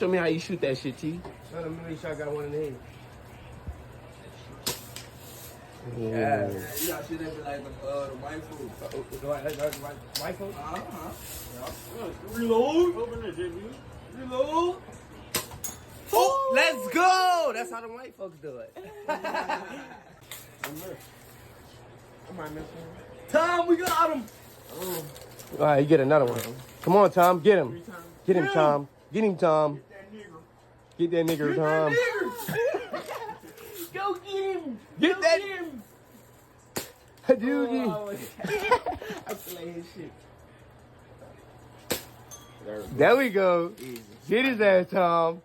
Show me how you shoot that shit, T. Let me make sure I got one in the head. Yeah. You got shit that be like the white food. The white folks? Reload. Open it, JB. Reload. Oh, let's go. That's how the white folks do it. I might miss one. Tom, we got him. All right, you get another one. Come on, Tom. Get him. Get him, Tom. Get him, Tom. Get that nigger, Tom. Go get him. Get that. him. Dude. I play his shit. There we go. Get his ass, Tom.